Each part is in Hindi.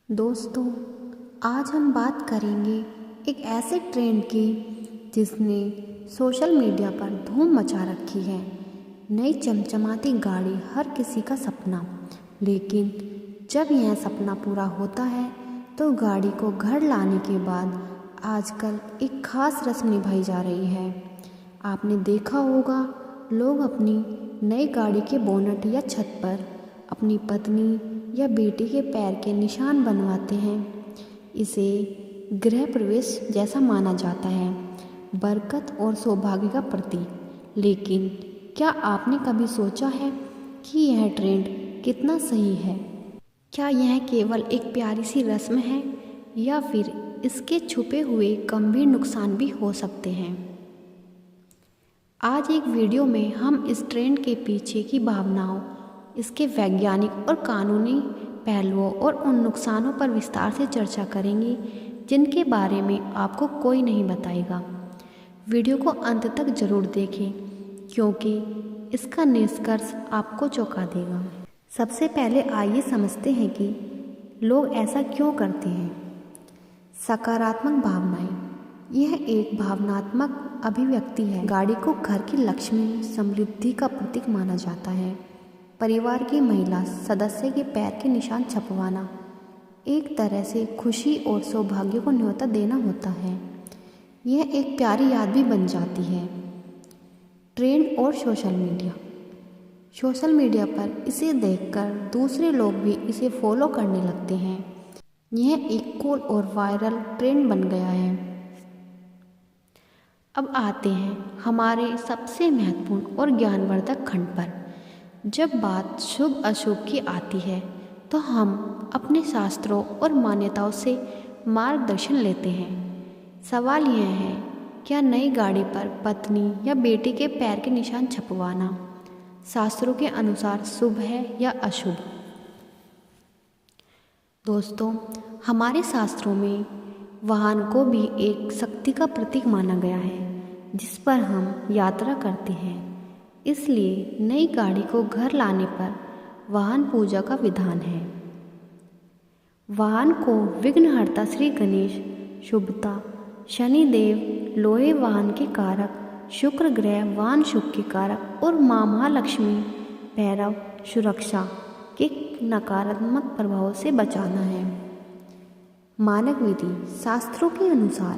दोस्तों, आज हम बात करेंगे एक ऐसे ट्रेंड की जिसने सोशल मीडिया पर धूम मचा रखी है। नई चमचमाती गाड़ी हर किसी का सपना, लेकिन जब यह सपना पूरा होता है तो गाड़ी को घर लाने के बाद आजकल एक खास रस्म निभाई जा रही है। आपने देखा होगा, लोग अपनी नई गाड़ी के बोनट या छत पर अपनी पत्नी या बेटी के पैर के निशान बनवाते हैं। इसे गृह प्रवेश जैसा माना जाता है, बरकत और सौभाग्य का प्रतीक। लेकिन क्या आपने कभी सोचा है कि यह ट्रेंड कितना सही है? क्या यह केवल एक प्यारी सी रस्म है या फिर इसके छुपे हुए गंभीर नुकसान भी हो सकते हैं? आज एक वीडियो में हम इस ट्रेंड के पीछे की भावनाओं, इसके वैज्ञानिक और कानूनी पहलुओं और उन नुकसानों पर विस्तार से चर्चा करेंगे जिनके बारे में आपको कोई नहीं बताएगा। वीडियो को अंत तक जरूर देखें क्योंकि इसका निष्कर्ष आपको चौंका देगा। सबसे पहले आइए समझते हैं कि लोग ऐसा क्यों करते हैं। सकारात्मक भावनाएं, यह एक भावनात्मक अभिव्यक्ति है। गाड़ी को घर की लक्ष्मी, समृद्धि का प्रतीक माना जाता है। परिवार की महिला सदस्य के पैर के निशान छपवाना एक तरह से खुशी और सौभाग्य को न्योता देना होता है। यह एक प्यारी याद भी बन जाती है। ट्रेंड और सोशल मीडिया पर इसे देखकर दूसरे लोग भी इसे फॉलो करने लगते हैं। यह एक कूल और वायरल ट्रेंड बन गया है। अब आते हैं हमारे सबसे महत्वपूर्ण और ज्ञानवर्धक खंड पर। जब बात शुभ अशुभ की आती है तो हम अपने शास्त्रों और मान्यताओं से मार्गदर्शन लेते हैं। सवाल यह है, क्या नई गाड़ी पर पत्नी या बेटी के पैर के निशान छपवाना शास्त्रों के अनुसार शुभ है या अशुभ? दोस्तों, हमारे शास्त्रों में वाहन को भी एक शक्ति का प्रतीक माना गया है जिस पर हम यात्रा करते हैं। इसलिए नई गाड़ी को घर लाने पर वाहन पूजा का विधान है। वाहन को विघ्नहर्ता श्री गणेश, शुभता, शनिदेव लोहे वाहन के कारक, शुक्र ग्रह वाहन सुख के कारक और मां महालक्ष्मी भैरव सुरक्षा के नकारात्मक प्रभाव से बचाना है। मानक विधि, शास्त्रों के अनुसार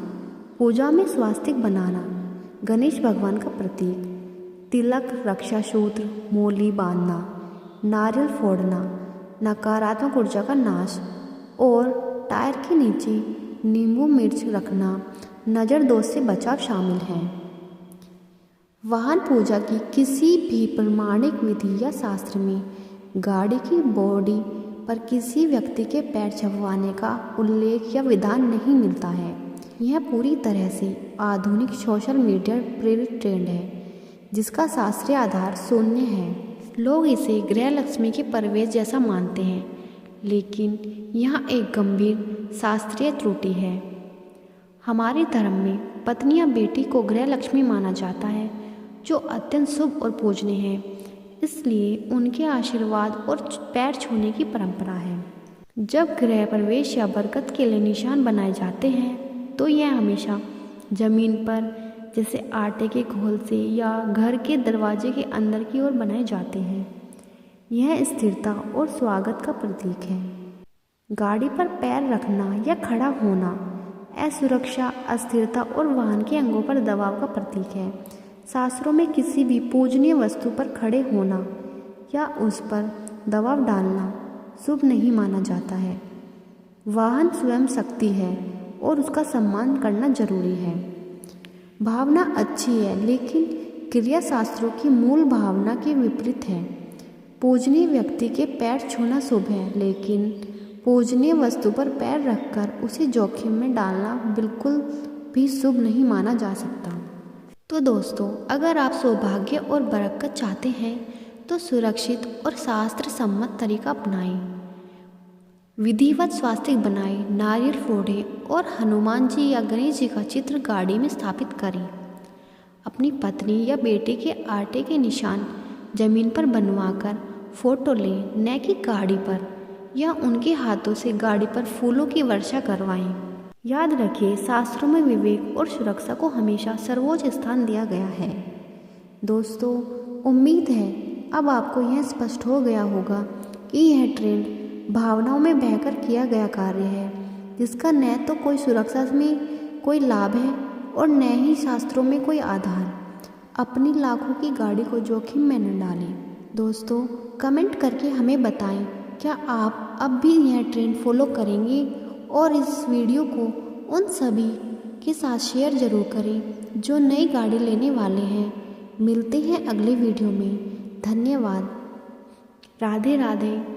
पूजा में स्वास्तिक बनाना, गणेश भगवान का प्रतीक, तिलक, रक्षा सूत्र, मोली बांधना, नारियल फोड़ना, नकारात्मक ऊर्जा का नाश और टायर के नीचे नींबू मिर्च रखना नज़र दोष से बचाव शामिल है। वाहन पूजा की किसी भी प्रमाणिक विधि या शास्त्र में गाड़ी की बॉडी पर किसी व्यक्ति के पैर छपवाने का उल्लेख या विधान नहीं मिलता है। यह पूरी तरह से आधुनिक सोशल मीडिया प्रेरित ट्रेंड है जिसका शास्त्रीय आधार शून्य है। लोग इसे गृह लक्ष्मी के प्रवेश जैसा मानते हैं, लेकिन यहाँ एक गंभीर शास्त्रीय त्रुटि है। हमारे धर्म में पत्नी या बेटी को गृह लक्ष्मी माना जाता है जो अत्यंत शुभ और पूजनीय है। इसलिए उनके आशीर्वाद और पैर छूने की परंपरा है। जब गृह प्रवेश या बरकत के लिए निशान बनाए जाते हैं तो यह हमेशा जमीन पर, जैसे आटे के घोल से या घर के दरवाजे के अंदर की ओर बनाए जाते हैं। यह स्थिरता और स्वागत का प्रतीक है। गाड़ी पर पैर रखना या खड़ा होना असुरक्षा, अस्थिरता और वाहन के अंगों पर दबाव का प्रतीक है। शास्त्रों में किसी भी पूजनीय वस्तु पर खड़े होना या उस पर दबाव डालना शुभ नहीं माना जाता है। वाहन स्वयं शक्ति है और उसका सम्मान करना जरूरी है। भावना अच्छी है, लेकिन क्रिया शास्त्रों की मूल भावना के विपरीत है। पूजनीय व्यक्ति के पैर छूना शुभ है, लेकिन पूजनीय वस्तु पर पैर रखकर उसे जोखिम में डालना बिल्कुल भी शुभ नहीं माना जा सकता। तो दोस्तों, अगर आप सौभाग्य और बरकत चाहते हैं तो सुरक्षित और शास्त्र सम्मत तरीका अपनाएं। विधिवत स्वास्तिक बनाएं, नारियल फोड़ें और हनुमान जी या गणेश जी का चित्र गाड़ी में स्थापित करें। अपनी पत्नी या बेटे के आटे के निशान जमीन पर बनवाकर फोटो लें, न कि गाड़ी पर। या उनके हाथों से गाड़ी पर फूलों की वर्षा करवाएं। याद रखिए, शास्त्रों में विवेक और सुरक्षा को हमेशा सर्वोच्च स्थान दिया गया है। दोस्तों, उम्मीद है अब आपको यह स्पष्ट हो गया होगा कि यह ट्रेंड भावनाओं में बहकर किया गया कार्य है, जिसका न तो कोई सुरक्षा में कोई लाभ है और न ही शास्त्रों में कोई आधार। अपनी लाखों की गाड़ी को जोखिम में न डालें। दोस्तों, कमेंट करके हमें बताएं, क्या आप अब भी यह ट्रेंड फॉलो करेंगे? और इस वीडियो को उन सभी के साथ शेयर ज़रूर करें जो नई गाड़ी लेने वाले हैं। मिलते हैं अगले वीडियो में। धन्यवाद। राधे राधे।